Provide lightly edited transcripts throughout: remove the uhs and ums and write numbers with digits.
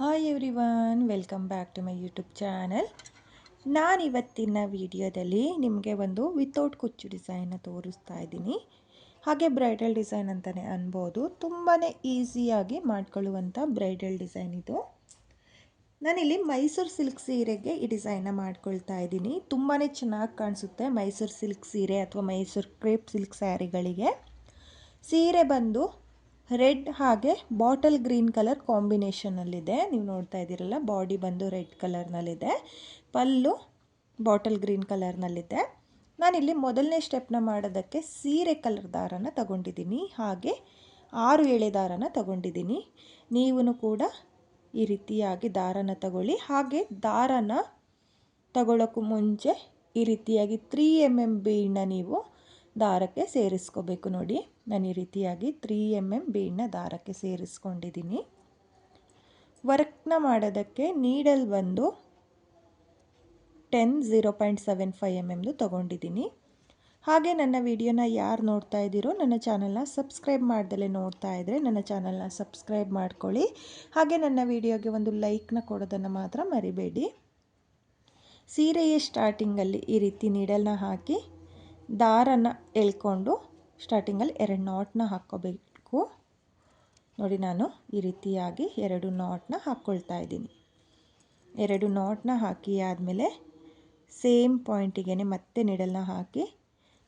Hi everyone, welcome back to my YouTube channel. ನಾನಿವತ್ತಿನ ವಿಡಿಯೋದಲ್ಲಿ ನಿಮಗೆ ಒಂದು ವಿತೌಟ್ ಕುಚ್ಚು ಡಿಸೈನ್ನ ತೋರಿಸ್ತಾ ಇದ್ದೀನಿ. ಹಾಗೆ ಬ್ರೈಡಲ್ ಡಿಸೈನ್ ಅಂತಲೇ ಅನ್ಬೋದು. ತುಂಬಾ ಈಸಿಯಾಗಿ ಮಾಡ್ಕೊಳ್ಳುವಂಥ ಬ್ರೈಡಲ್ ಡಿಸೈನ್ ಇದು. ನಾನಿಲ್ಲಿ ಮೈಸೂರು ಸಿಲ್ಕ್ ಸೀರೆಗೆ ಈ ಡಿಸೈನ್ನ ಮಾಡ್ಕೊಳ್ತಾ ಇದ್ದೀನಿ. ತುಂಬಾ ಚೆನ್ನಾಗಿ ಕಾಣಿಸುತ್ತೆ ಮೈಸೂರು ಸಿಲ್ಕ್ ಸೀರೆ ಅಥವಾ ಮೈಸೂರು ಕ್ರೇಪ್ ಸಿಲ್ಕ್ ಸ್ಯಾರಿಗಳಿಗೆ. ಸೀರೆ ಬಂದು ರೆಡ್ ಹಾಗೆ ಬಾಟಲ್ ಗ್ರೀನ್ ಕಲರ್ ಕಾಂಬಿನೇಷನಲ್ಲಿದೆ. ನೀವು ನೋಡ್ತಾ ಇದ್ದೀರಲ್ಲ, ಬಾಡಿ ಬಂದು ರೆಡ್ ಕಲರ್ನಲ್ಲಿದೆ, ಪಲ್ಲು ಬಾಟಲ್ ಗ್ರೀನ್ ಕಲರ್ನಲ್ಲಿದೆ. ನಾನಿಲ್ಲಿ ಮೊದಲನೇ ಸ್ಟೆಪ್ನ ಮಾಡೋದಕ್ಕೆ ಸೀರೆ ಕಲರ್ ದಾರನ ತಗೊಂಡಿದ್ದೀನಿ. ಹಾಗೆ 6 ಎಳೆ ದಾರನ ತಗೊಂಡಿದ್ದೀನಿ. ನೀವು ಕೂಡ ಈ ರೀತಿಯಾಗಿ ದಾರನ ತಗೊಳ್ಳಿ. ಹಾಗೆ ದಾರನ ತಗೊಳ್ಳೋಕ್ಕೂ ಮುಂಚೆ ಈ ರೀತಿಯಾಗಿ 3 mm ಬೀಡನ್ನ ನೀವು ದಾರಕ್ಕೆ ಸೇರಿಸ್ಕೋಬೇಕು. ನೋಡಿ, ನಾನು ಈ ರೀತಿಯಾಗಿ 3 mm ಬೀಡನ್ನ ದಾರಕ್ಕೆ ಸೇರಿಸ್ಕೊಂಡಿದ್ದೀನಿ. ವರ್ಕ್ನ ಮಾಡೋದಕ್ಕೆ ನೀಡಲ್ ಬಂದು 0.75 mm ತಗೊಂಡಿದ್ದೀನಿ. ಹಾಗೆ ನನ್ನ ವಿಡಿಯೋನ ಯಾರು ನೋಡ್ತಾ ಇದ್ದೀರೋ ನನ್ನ ಚಾನಲ್ನ ಸಬ್ಸ್ಕ್ರೈಬ್ ಮಾಡ್ದಲೇ ನೋಡ್ತಾ ಇದ್ದರೆ ನನ್ನ ಚಾನಲ್ನ ಸಬ್ಸ್ಕ್ರೈಬ್ ಮಾಡ್ಕೊಳ್ಳಿ. ಹಾಗೆ ನನ್ನ ವಿಡಿಯೋಗೆ ಒಂದು ಲೈಕ್ನ ಕೊಡೋದನ್ನು ಮಾತ್ರ ಮರಿಬೇಡಿ. ಸೀರೆಯ ಸ್ಟಾರ್ಟಿಂಗಲ್ಲಿ ಈ ರೀತಿ ನೀಡಲ್ನ ಹಾಕಿ ದಾರನ ಎಳ್ಕೊಂಡು ಸ್ಟಾರ್ಟಿಂಗಲ್ಲಿ 2 ನಾಟ್ನ ಹಾಕ್ಕೋಬೇಕು. ನೋಡಿ, ನಾನು ಈ ರೀತಿಯಾಗಿ 2 ನಾಟ್ನ ಹಾಕ್ಕೊಳ್ತಾ ಇದ್ದೀನಿ. 2 ನಾಟ್ನ ಹಾಕಿ ಆದಮೇಲೆ ಸೇಮ್ ಪಾಯಿಂಟಿಗೆ ಮತ್ತೆ ನೀಡಲ್ನ ಹಾಕಿ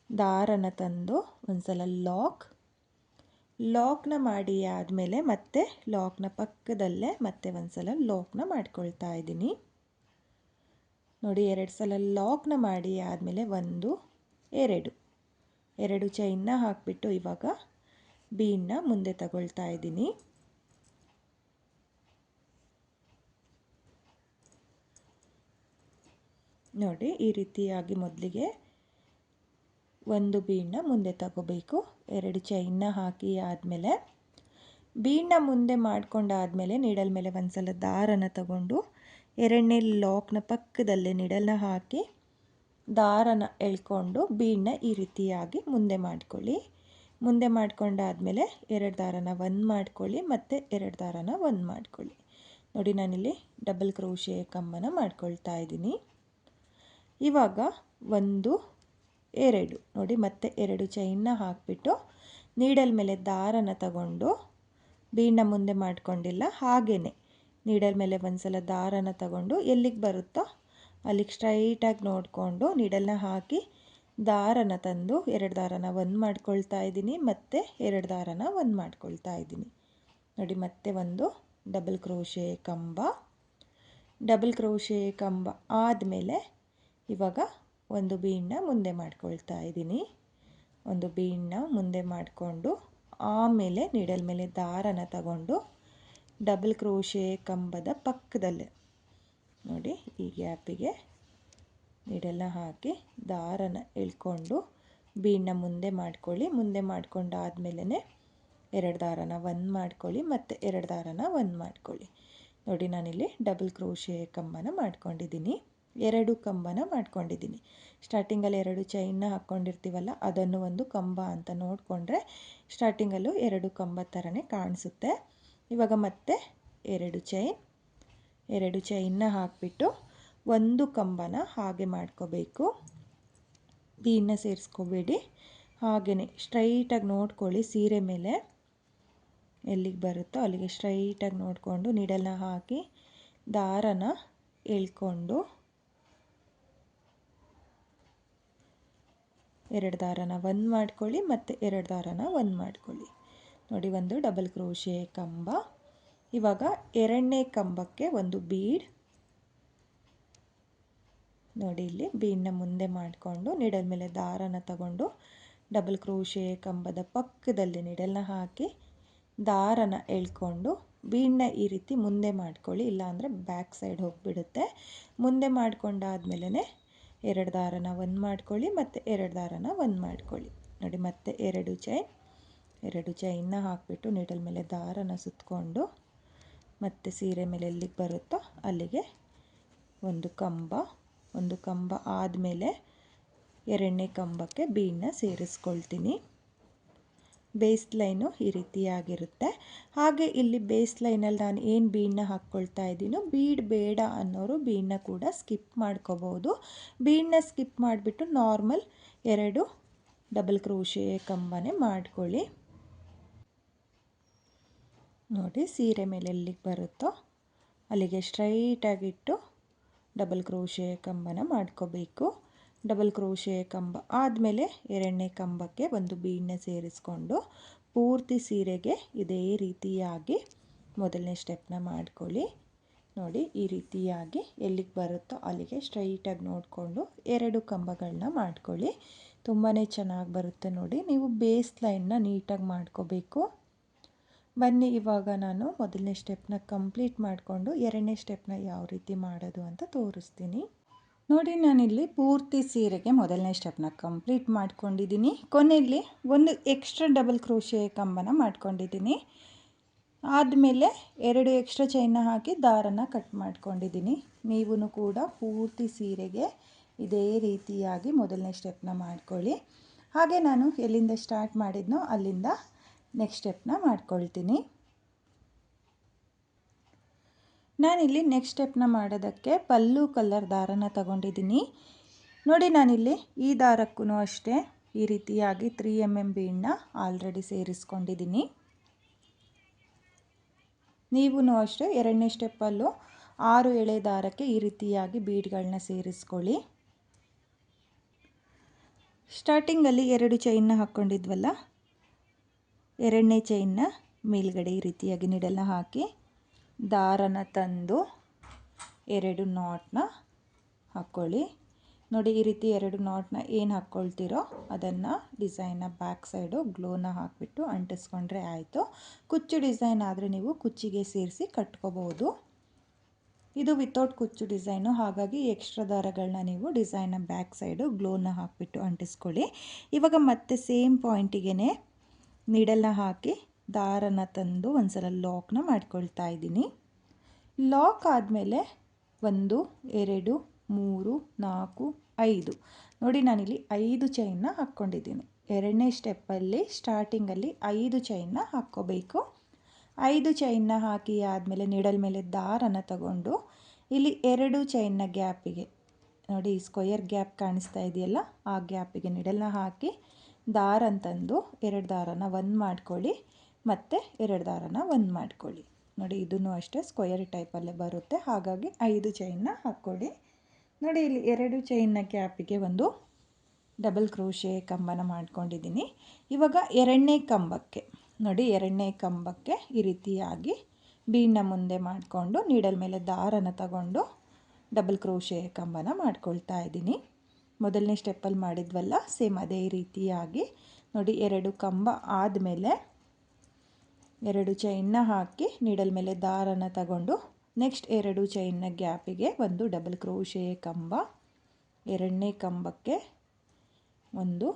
ದಾರನ ತಂದು ಒಂದು ಸಲ ಲಾಕ್ನ ಮಾಡಿ ಆದಮೇಲೆ ಮತ್ತೆ ಲಾಕ್ನ ಪಕ್ಕದಲ್ಲೇ ಮತ್ತೆ ಒಂದು ಸಲ ಲಾಕ್ನ ಮಾಡ್ಕೊಳ್ತಾ ಇದ್ದೀನಿ. ನೋಡಿ, 2 ಸಲ ಲಾಕ್ನ ಮಾಡಿ ಆದಮೇಲೆ 1 2 ಚೈನ್ನ ಹಾಕಿಬಿಟ್ಟು ಇವಾಗ ಬೀಡನ್ನ ಮುಂದೆ ತಗೊಳ್ತಾ ಇದ್ದೀನಿ. ನೋಡಿ, ಈ ರೀತಿಯಾಗಿ ಮೊದಲಿಗೆ 1 ಬೀಡನ್ನ ಮುಂದೆ ತಗೋಬೇಕು. 2 ಚೈನ್ನ ಹಾಕಿ ಆದಮೇಲೆ ಬೀಡನ್ನ ಮುಂದೆ ಮಾಡ್ಕೊಂಡಾದಮೇಲೆ ನೀಡಲ್ ಮೇಲೆ ಒಂದು ಸಲ ದಾರನ ತಗೊಂಡು 2ನೇ ಲಾಕ್ನ ಪಕ್ಕದಲ್ಲೇ ನೀಡಲ್ನ ಹಾಕಿ ದಾರನ ಎಳ್ಕೊಂಡು ಬೀಡನ್ನ ಈ ರೀತಿಯಾಗಿ ಮುಂದೆ ಮಾಡ್ಕೊಳ್ಳಿ. ಮುಂದೆ ಮಾಡ್ಕೊಂಡಾದಮೇಲೆ 2 ದಾರನ 1 ಮಾಡ್ಕೊಳ್ಳಿ, ಮತ್ತು 2 ದಾರನ 1 ಮಾಡ್ಕೊಳ್ಳಿ. ನೋಡಿ, ನಾನಿಲ್ಲಿ ಡಬಲ್ ಕ್ರೋಶೆ ಕಂಬನ ಮಾಡ್ಕೊಳ್ತಾ ಇದ್ದೀನಿ. ಇವಾಗ 1 2 ನೋಡಿ, ಮತ್ತೆ 2 ಚೈನ್ನ ಹಾಕಿಬಿಟ್ಟು ನೀಡಲ್ ಮೇಲೆ ದಾರನ ತಗೊಂಡು ಬೀಡನ್ನ ಮುಂದೆ ಮಾಡ್ಕೊಂಡಿಲ್ಲ, ಹಾಗೆಯೇ ನೀಡಲ್ ಮೇಲೆ ಒಂದು ಸಲ ದಾರನ ತಗೊಂಡು ಎಲ್ಲಿಗೆ ಬರುತ್ತೋ ಅಲ್ಲಿಗೆ ಸ್ಟ್ರೈಟಾಗಿ ನೋಡಿಕೊಂಡು ನೀಡಲ್ನ ಹಾಕಿ ದಾರನ ತಂದು 2 ದಾರನ 1 ಮಾಡ್ಕೊಳ್ತಾ ಇದ್ದೀನಿ, ಮತ್ತು 2 ದಾರನ 1 ಮಾಡ್ಕೊಳ್ತಾ ಇದ್ದೀನಿ. ನೋಡಿ, ಮತ್ತೆ ಒಂದು ಡಬಲ್ ಕ್ರೋಶೆ ಕಂಬ ಆದಮೇಲೆ ಇವಾಗ 1 ಬೀಡನ್ನ ಮುಂದೆ ಮಾಡ್ಕೊಳ್ತಾ ಇದ್ದೀನಿ. 1 ಬೀಡನ್ನ ಮುಂದೆ ಮಾಡಿಕೊಂಡು ಆಮೇಲೆ ನೀಡಲ್ ಮೇಲೆ ದಾರನ ತಗೊಂಡು ಡಬಲ್ ಕ್ರೋಶೆ ಕಂಬದ ಪಕ್ಕದಲ್ಲೇ ನೋಡಿ ಈ ಗ್ಯಾಪಿಗೆ ನೀಡಲ್ನ ಹಾಕಿ ದಾರನ ಎಳ್ಕೊಂಡು ಬೀಡನ್ನ ಮುಂದೆ ಮಾಡ್ಕೊಳ್ಳಿ. ಮುಂದೆ ಮಾಡ್ಕೊಂಡಾದ್ಮೇಲೆ 2 ದಾರನ 1 ಮಾಡ್ಕೊಳ್ಳಿ, ಮತ್ತು 2 ದಾರನ 1 ಮಾಡ್ಕೊಳ್ಳಿ. ನೋಡಿ, ನಾನಿಲ್ಲಿ ಡಬಲ್ ಕ್ರೋಶೆ ಕಂಬನ ಮಾಡ್ಕೊಂಡಿದ್ದೀನಿ, 2 ಕಂಬನ ಮಾಡ್ಕೊಂಡಿದ್ದೀನಿ. ಸ್ಟಾರ್ಟಿಂಗಲ್ಲಿ 2 ಚೈನ್ನ ಹಾಕ್ಕೊಂಡಿರ್ತೀವಲ್ಲ, ಅದನ್ನು ಒಂದು ಕಂಬ ಅಂತ ನೋಡಿಕೊಂಡ್ರೆ ಸ್ಟಾರ್ಟಿಂಗಲ್ಲೂ 2 ಕಂಬ ಥರನೇ ಕಾಣಿಸುತ್ತೆ. ಇವಾಗ ಮತ್ತೆ 2 ಚೈನ್ನ ಹಾಕಿಬಿಟ್ಟು 1 ಕಂಬನ ಹಾಗೆ ಮಾಡ್ಕೋಬೇಕು. ಬೀಡನ್ನ ಸೇರಿಸ್ಕೋಬೇಡಿ, ಹಾಗೆಯೇ ಸ್ಟ್ರೈಟಾಗಿ ನೋಡ್ಕೊಳ್ಳಿ. ಸೀರೆ ಮೇಲೆ ಎಲ್ಲಿಗೆ ಬರುತ್ತೋ ಅಲ್ಲಿಗೆ ಸ್ಟ್ರೈಟಾಗಿ ನೋಡಿಕೊಂಡು ನೀಡಲ್ನ ಹಾಕಿ ದಾರನ ಎಳ್ಕೊಂಡು 2 ದಾರನ 1 ಮಾಡ್ಕೊಳ್ಳಿ, ಮತ್ತು 2 ದಾರನ 1 ಮಾಡ್ಕೊಳ್ಳಿ. ನೋಡಿ, ಒಂದು ಡಬಲ್ ಕ್ರೋಶೆ ಕಂಬ. ಇವಾಗ 2ನೇ ಕಂಬಕ್ಕೆ 1 ಬೀಡ್ ನೋಡಿ, ಇಲ್ಲಿ ಬೀಡನ್ನ ಮುಂದೆ ಮಾಡಿಕೊಂಡು ನೀಡಲ್ ಮೇಲೆ ದಾರನ ತಗೊಂಡು ಡಬಲ್ ಕ್ರೋಶೆ ಕಂಬದ ಪಕ್ಕದಲ್ಲಿ ನೀಡಲ್ನ ಹಾಕಿ ದಾರನ ಎಳ್ಕೊಂಡು ಬೀಡನ್ನ ಈ ರೀತಿ ಮುಂದೆ ಮಾಡ್ಕೊಳ್ಳಿ, ಇಲ್ಲಾಂದರೆ ಬ್ಯಾಕ್ ಸೈಡ್ ಹೋಗಿಬಿಡುತ್ತೆ. ಮುಂದೆ ಮಾಡ್ಕೊಂಡಾದ್ಮೇಲೆ 2 ದಾರನ 1 ಮಾಡ್ಕೊಳ್ಳಿ, ಮತ್ತು 2 ದಾರನ 1 ಮಾಡ್ಕೊಳ್ಳಿ. ನೋಡಿ, ಮತ್ತೆ 2 ಚೈನ್ನ ಹಾಕಿಬಿಟ್ಟು ನೀಡಲ್ ಮೇಲೆ ದಾರನ ಸುತ್ತಕೊಂಡು ಮತ್ತು ಸೀರೆ ಮೇಲೆ ಎಲ್ಲಿಗೆ ಬರುತ್ತೋ ಅಲ್ಲಿಗೆ ಒಂದು ಕಂಬ ಆದಮೇಲೆ 2ನೇ ಕಂಬಕ್ಕೆ ಬೀಡನ್ನ ಸೇರಿಸ್ಕೊಳ್ತೀನಿ. ಬೇಸ್ ಲೈನು ಈ ರೀತಿಯಾಗಿರುತ್ತೆ. ಹಾಗೆ ಇಲ್ಲಿ ಬೇಸ್ ಲೈನಲ್ಲಿ ನಾನು ಏನು ಬೀಡನ್ನ ಹಾಕ್ಕೊಳ್ತಾ ಇದ್ದೀನೋ, ಬೀಡ್ ಬೇಡ ಅನ್ನೋರು ಬೀಡನ್ನ ಕೂಡ ಸ್ಕಿಪ್ ಮಾಡ್ಕೋಬೋದು. ಬೀಡನ್ನ ಸ್ಕಿಪ್ ಮಾಡಿಬಿಟ್ಟು ನಾರ್ಮಲ್ 2 ಡಬಲ್ ಕ್ರೋಶೆ ಕಂಬನೇ ಮಾಡ್ಕೊಳ್ಳಿ. ನೋಡಿ, ಸೀರೆ ಮೇಲೆ ಎಲ್ಲಿಗೆ ಬರುತ್ತೋ ಅಲ್ಲಿಗೆ ಸ್ಟ್ರೈಟಾಗಿಟ್ಟು ಡಬಲ್ ಕ್ರೋಶೆ ಕಂಬನ ಮಾಡ್ಕೋಬೇಕು. ಡಬಲ್ ಕ್ರೋಶೆ ಕಂಬ ಆದಮೇಲೆ 2ನೇ ಕಂಬಕ್ಕೆ ಒಂದು ಬೀಡನ್ನ ಸೇರಿಸ್ಕೊಂಡು ಪೂರ್ತಿ ಸೀರೆಗೆ ಇದೇ ರೀತಿಯಾಗಿ ಮೊದಲನೇ ಸ್ಟೆಪ್ನ ಮಾಡ್ಕೊಳ್ಳಿ. ನೋಡಿ, ಈ ರೀತಿಯಾಗಿ ಎಲ್ಲಿಗೆ ಬರುತ್ತೋ ಅಲ್ಲಿಗೆ ಸ್ಟ್ರೈಟಾಗಿ ನೋಡಿಕೊಂಡು 2 ಕಂಬಗಳನ್ನ ಮಾಡ್ಕೊಳ್ಳಿ. ತುಂಬಾ ಚೆನ್ನಾಗಿ ಬರುತ್ತೆ ನೋಡಿ. ನೀವು ಬೇಸ್ ಲೈನ್ನ ನೀಟಾಗಿ ಮಾಡ್ಕೋಬೇಕು. ಬನ್ನಿ, ಇವಾಗ ನಾನು ಮೊದಲನೇ ಸ್ಟೆಪ್ನ ಕಂಪ್ಲೀಟ್ ಮಾಡಿಕೊಂಡು 2ನೇ ಸ್ಟೆಪ್ನ ಯಾವ ರೀತಿ ಮಾಡೋದು ಅಂತ ತೋರಿಸ್ತೀನಿ. ನೋಡಿ, ನಾನಿಲ್ಲಿ ಪೂರ್ತಿ ಸೀರೆಗೆ ಮೊದಲನೇ ಸ್ಟೆಪ್ನ ಕಂಪ್ಲೀಟ್ ಮಾಡ್ಕೊಂಡಿದ್ದೀನಿ. ಕೊನೆಯಲ್ಲಿ ಒಂದು ಎಕ್ಸ್ಟ್ರಾ ಡಬಲ್ ಕ್ರೋಶೆ ಕಂಬನ ಮಾಡ್ಕೊಂಡಿದ್ದೀನಿ. ಆದಮೇಲೆ 2 ಎಕ್ಸ್ಟ್ರಾ ಚೈನ್ನ ಹಾಕಿ ದಾರನ ಕಟ್ ಮಾಡ್ಕೊಂಡಿದ್ದೀನಿ. ನೀವು ಕೂಡ ಪೂರ್ತಿ ಸೀರೆಗೆ ಇದೇ ರೀತಿಯಾಗಿ ಮೊದಲನೇ ಸ್ಟೆಪ್ನ ಮಾಡ್ಕೊಳ್ಳಿ. ಹಾಗೆ ನಾನು ಎಲ್ಲಿಂದ ಸ್ಟಾರ್ಟ್ ಮಾಡಿದ್ನೋ ಅಲ್ಲಿಂದ ನೆಕ್ಸ್ಟ್ ಸ್ಟೆಪ್ನ ಮಾಡ್ಕೊಳ್ತೀನಿ. ನಾನಿಲ್ಲಿ ನೆಕ್ಸ್ಟ್ ಸ್ಟೆಪ್ನ ಮಾಡೋದಕ್ಕೆ ಪಲ್ಲು ಕಲರ್ ದಾರನ ತಗೊಂಡಿದ್ದೀನಿ. ನೋಡಿ, ನಾನಿಲ್ಲಿ ಈ ದಾರಕ್ಕೂ ಅಷ್ಟೇ ಈ ರೀತಿಯಾಗಿ 3 mm ಬೀಡನ್ನ ಆಲ್ರೆಡಿ ಸೇರಿಸ್ಕೊಂಡಿದ್ದೀನಿ. ನೀವು ಅಷ್ಟೇ 2ನೇ ಸ್ಟೆಪ್ಪಲ್ಲೂ 6 ಎಳೆ ದಾರಕ್ಕೆ ಈ ರೀತಿಯಾಗಿ ಬೀಡ್ಗಳನ್ನ ಸೇರಿಸ್ಕೊಳ್ಳಿ. ಸ್ಟಾರ್ಟಿಂಗಲ್ಲಿ 2 ಚೈನ್ನ ಹಾಕ್ಕೊಂಡಿದ್ವಲ್ಲ, 2ನೇ ಚೈನ್ನ ಮೇಲ್ಗಡೆ ಈ ರೀತಿಯಾಗಿ ನೀಡಲ್ನ ಹಾಕಿ ದಾರನ ತಂದು 2 ನಾಟ್ನ ಹಾಕ್ಕೊಳ್ಳಿ. ನೋಡಿ, ಈ ರೀತಿ 2 ನಾಟ್ನ ಏನು ಹಾಕ್ಕೊಳ್ತೀರೋ ಅದನ್ನು ಡಿಸೈನ್ನ ಬ್ಯಾಕ್ ಸೈಡು ಗ್ಲೋನ ಹಾಕಿಬಿಟ್ಟು ಅಂಟಿಸ್ಕೊಂಡ್ರೆ ಆಯಿತು. ಕುಚ್ಚು ಡಿಸೈನ್ ಆದರೆ ನೀವು ಕುಚ್ಚಿಗೆ ಸೇರಿಸಿ ಕಟ್ಕೋಬೋದು. ಇದು ವಿತೌಟ್ ಕುಚ್ಚು ಡಿಸೈನು, ಹಾಗಾಗಿ ಎಕ್ಸ್ಟ್ರಾ ದಾರಗಳನ್ನ ನೀವು ಡಿಸೈನ್ನ ಬ್ಯಾಕ್ ಸೈಡು ಗ್ಲೋನ ಹಾಕಿಬಿಟ್ಟು ಅಂಟಿಸ್ಕೊಳ್ಳಿ. ಇವಾಗ ಮತ್ತೆ ಸೇಮ್ ಪಾಯಿಂಟಿಗೆ ನೀಡಲ್ನ ಹಾಕಿ ದಾರನ ತಂದು ಒಂದು ಸಲ ಲಾಕ್ನ ಮಾಡ್ಕೊಳ್ತಾ ಇದ್ದೀನಿ. ಲಾಕ್ ಆದಮೇಲೆ 1 2 3 4 5 ನೋಡಿ, ನಾನಿಲ್ಲಿ 5 ಚೈನ್ನ ಹಾಕ್ಕೊಂಡಿದ್ದೀನಿ. 2ನೇ ಸ್ಟೆಪ್ಪಲ್ಲಿ ಸ್ಟಾರ್ಟಿಂಗಲ್ಲಿ 5 ಚೈನ್ನ ಹಾಕ್ಕೋಬೇಕು. 5 ಚೈನ್ನ ಹಾಕಿ ಆದಮೇಲೆ ನೀಡಲ್ ಮೇಲೆ ದಾರನ ತಗೊಂಡು ಇಲ್ಲಿ 2 ಚೈನ್ನ ಗ್ಯಾಪಿಗೆ ನೋಡಿ, ಸ್ಕ್ವಯರ್ ಗ್ಯಾಪ್ ಕಾಣಿಸ್ತಾ ಇದೆಯಲ್ಲ, ಆ ಗ್ಯಾಪಿಗೆ ನೀಡಲ್ನ ಹಾಕಿ ದಾರನ ತಂದು 2 ದಾರನ 1 ಮಾಡ್ಕೊಳ್ಳಿ, ಮತ್ತು 2 ದಾರನ 1 ಮಾಡ್ಕೊಳ್ಳಿ. ನೋಡಿ, ಇದನ್ನು ಅಷ್ಟೇ ಸ್ಕ್ವಯರ್ ಟೈಪಲ್ಲೇ ಬರುತ್ತೆ, ಹಾಗಾಗಿ 5 ಚೈನ್ನ ಹಾಕ್ಕೊಳ್ಳಿ. ನೋಡಿ, ಇಲ್ಲಿ 2 ಚೈನ್ನ ಗ್ಯಾಪಿಗೆ ಒಂದು ಡಬಲ್ ಕ್ರೋಶೆ ಕಂಬನ ಮಾಡ್ಕೊಂಡಿದ್ದೀನಿ. ಇವಾಗ 2ನೇ ಕಂಬಕ್ಕೆ ನೋಡಿ, 2ನೇ ಕಂಬಕ್ಕೆ ಈ ರೀತಿಯಾಗಿ ಬೀಡನ್ನ ಮುಂದೆ ಮಾಡಿಕೊಂಡು ನೀಡಲ್ ಮೇಲೆ ದಾರನ ತಗೊಂಡು ಡಬಲ್ ಕ್ರೋಶೆ ಕಂಬನ ಮಾಡ್ಕೊಳ್ತಾ ಇದ್ದೀನಿ. ಮೊದಲನೇ ಸ್ಟೆಪ್ಪಲ್ಲಿ ಮಾಡಿದ್ವಲ್ಲ, ಸೇಮ್ ಅದೇ ರೀತಿಯಾಗಿ ನೋಡಿ, 2 ಕಂಬ ಆದಮೇಲೆ 2 ಚೈನ್ನ ಹಾಕಿ ನೀಡಲ್ ಮೇಲೆ ದಾರನ ತಗೊಂಡು ನೆಕ್ಸ್ಟ್ 2 ಚೈನ್ನ ಗ್ಯಾಪಿಗೆ ಒಂದು ಡಬಲ್ ಕ್ರೋಶೆ ಕಂಬ, 2ನೇ ಕಂಬಕ್ಕೆ ಒಂದು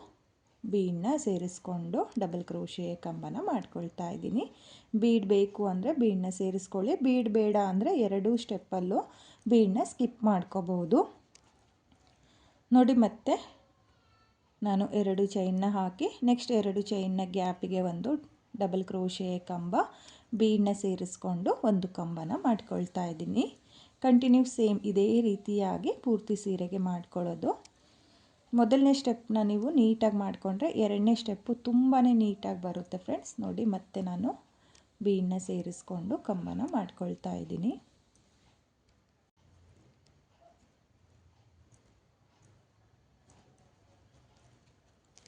ಬೀಡನ್ನ ಸೇರಿಸ್ಕೊಂಡು ಡಬಲ್ ಕ್ರೋಶೆ ಕಂಬನ ಮಾಡ್ಕೊಳ್ತಾ ಇದ್ದೀನಿ. ಬೀಡ್ ಬೇಕು ಅಂದರೆ ಬೀಡನ್ನ ಸೇರಿಸ್ಕೊಳ್ಳಿ, ಬೀಡ್ ಬೇಡ ಅಂದರೆ 2 ಸ್ಟೆಪ್ಪಲ್ಲೂ ಬೀಡನ್ನ ಸ್ಕಿಪ್ ಮಾಡ್ಕೋಬೋದು. ನೋಡಿ, ಮತ್ತೆ ನಾನು 2 ಚೈನ್ನ ಹಾಕಿ ನೆಕ್ಸ್ಟ್ 2 ಚೈನ್ನ ಗ್ಯಾಪಿಗೆ ಒಂದು ಡಬಲ್ ಕ್ರೋಶೆ ಕಂಬ, ಬೀಡನ್ನ ಸೇರಿಸ್ಕೊಂಡು ಒಂದು ಕಂಬನ ಮಾಡ್ಕೊಳ್ತಾ ಇದ್ದೀನಿ. ಕಂಟಿನ್ಯೂ ಸೇಮ್ ಇದೇ ರೀತಿಯಾಗಿ ಪೂರ್ತಿ ಸೀರೆಗೆ ಮಾಡ್ಕೊಳ್ಳೋದು. ಮೊದಲನೇ ಸ್ಟೆಪ್ನ ನೀವು ನೀಟಾಗಿ ಮಾಡಿಕೊಂಡ್ರೆ 2ನೇ ಸ್ಟೆಪ್ಪು ತುಂಬಾ ನೀಟಾಗಿ ಬರುತ್ತೆ ಫ್ರೆಂಡ್ಸ್. ನೋಡಿ, ಮತ್ತೆ ನಾನು ಬೀಡನ್ನ ಸೇರಿಸ್ಕೊಂಡು ಕಂಬನ ಮಾಡ್ಕೊಳ್ತಾ ಇದ್ದೀನಿ.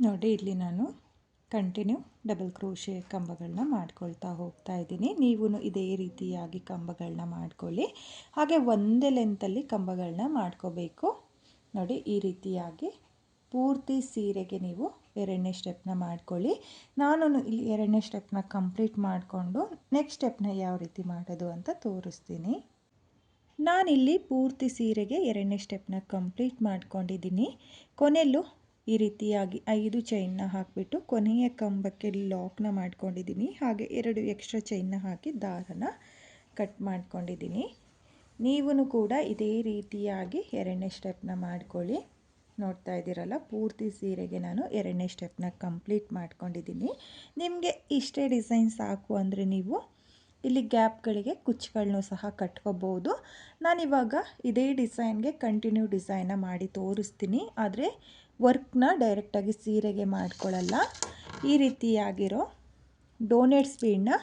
ನೋಡಿ, ಇಲ್ಲಿ ನಾನು ಕಂಟಿನ್ಯೂ ಡಬಲ್ ಕ್ರೋಶೆ ಕಂಬಗಳನ್ನ ಮಾಡ್ಕೊಳ್ತಾ ಹೋಗ್ತಾ ಇದ್ದೀನಿ. ನೀವು ಇದೇ ರೀತಿಯಾಗಿ ಕಂಬಗಳನ್ನ ಮಾಡ್ಕೊಳ್ಳಿ. ಹಾಗೆ ಒಂದೇ ಲೆಂತಲ್ಲಿ ಕಂಬಗಳನ್ನ ಮಾಡ್ಕೋಬೇಕು. ನೋಡಿ, ಈ ರೀತಿಯಾಗಿ ಪೂರ್ತಿ ಸೀರೆಗೆ ನೀವು 2ನೇ ಸ್ಟೆಪ್ನ ಮಾಡ್ಕೊಳ್ಳಿ. ನಾನು ಇಲ್ಲಿ 2ನೇ ಸ್ಟೆಪ್ನ ಕಂಪ್ಲೀಟ್ ಮಾಡಿಕೊಂಡು ನೆಕ್ಸ್ಟ್ ಸ್ಟೆಪ್ನ ಯಾವ ರೀತಿ ಮಾಡೋದು ಅಂತ ತೋರಿಸ್ತೀನಿ. ನಾನಿಲ್ಲಿ ಪೂರ್ತಿ ಸೀರೆಗೆ 2ನೇ ಸ್ಟೆಪ್ನ ಕಂಪ್ಲೀಟ್ ಮಾಡ್ಕೊಂಡಿದ್ದೀನಿ. ಕೊನೆಯಲ್ಲೂ ಈ ರೀತಿಯಾಗಿ 5 ಚೈನ್ನ ಹಾಕಿಬಿಟ್ಟು ಕೊನೆಯ ಕಂಬಕ್ಕೆ ಲಾಕ್ನ ಮಾಡ್ಕೊಂಡಿದ್ದೀನಿ. ಹಾಗೆ 2 ಎಕ್ಸ್ಟ್ರಾ ಚೈನ್ನ ಹಾಕಿ ದಾರನ ಕಟ್ ಮಾಡ್ಕೊಂಡಿದ್ದೀನಿ. ನೀವು ಕೂಡ ಇದೇ ರೀತಿಯಾಗಿ 2ನೇ ಸ್ಟೆಪ್ನ ಮಾಡ್ಕೊಳ್ಳಿ. ನೋಡ್ತಾ ಇದ್ದೀರಲ್ಲ, ಪೂರ್ತಿ ಸೀರೆಗೆ ನಾನು 2ನೇ ಸ್ಟೆಪ್ನ ಕಂಪ್ಲೀಟ್ ಮಾಡ್ಕೊಂಡಿದ್ದೀನಿ. ನಿಮಗೆ ಇಷ್ಟೇ ಡಿಸೈನ್ ಸಾಕು ಅಂದರೆ ನೀವು ಇಲ್ಲಿ ಗ್ಯಾಪ್ಗಳಿಗೆ ಕುಚ್ಚುಗಳನ್ನೂ ಸಹ ಕಟ್ಕೋಬೋದು. ನಾನಿವಾಗ ಇದೇ ಡಿಸೈನ್ಗೆ ಕಂಟಿನ್ಯೂ ಡಿಸೈನ್ನ ಮಾಡಿ ತೋರಿಸ್ತೀನಿ, ಆದರೆ ವರ್ಕ್ನ ಡೈರೆಕ್ಟಾಗಿ ಸೀರೆಗೆ ಮಾಡ್ಕೊಳ್ಳಲ್ಲ. ಈ ರೀತಿಯಾಗಿರೋ ಡೋನೆಟ್ಸ್ ಬೀಡನ್ನ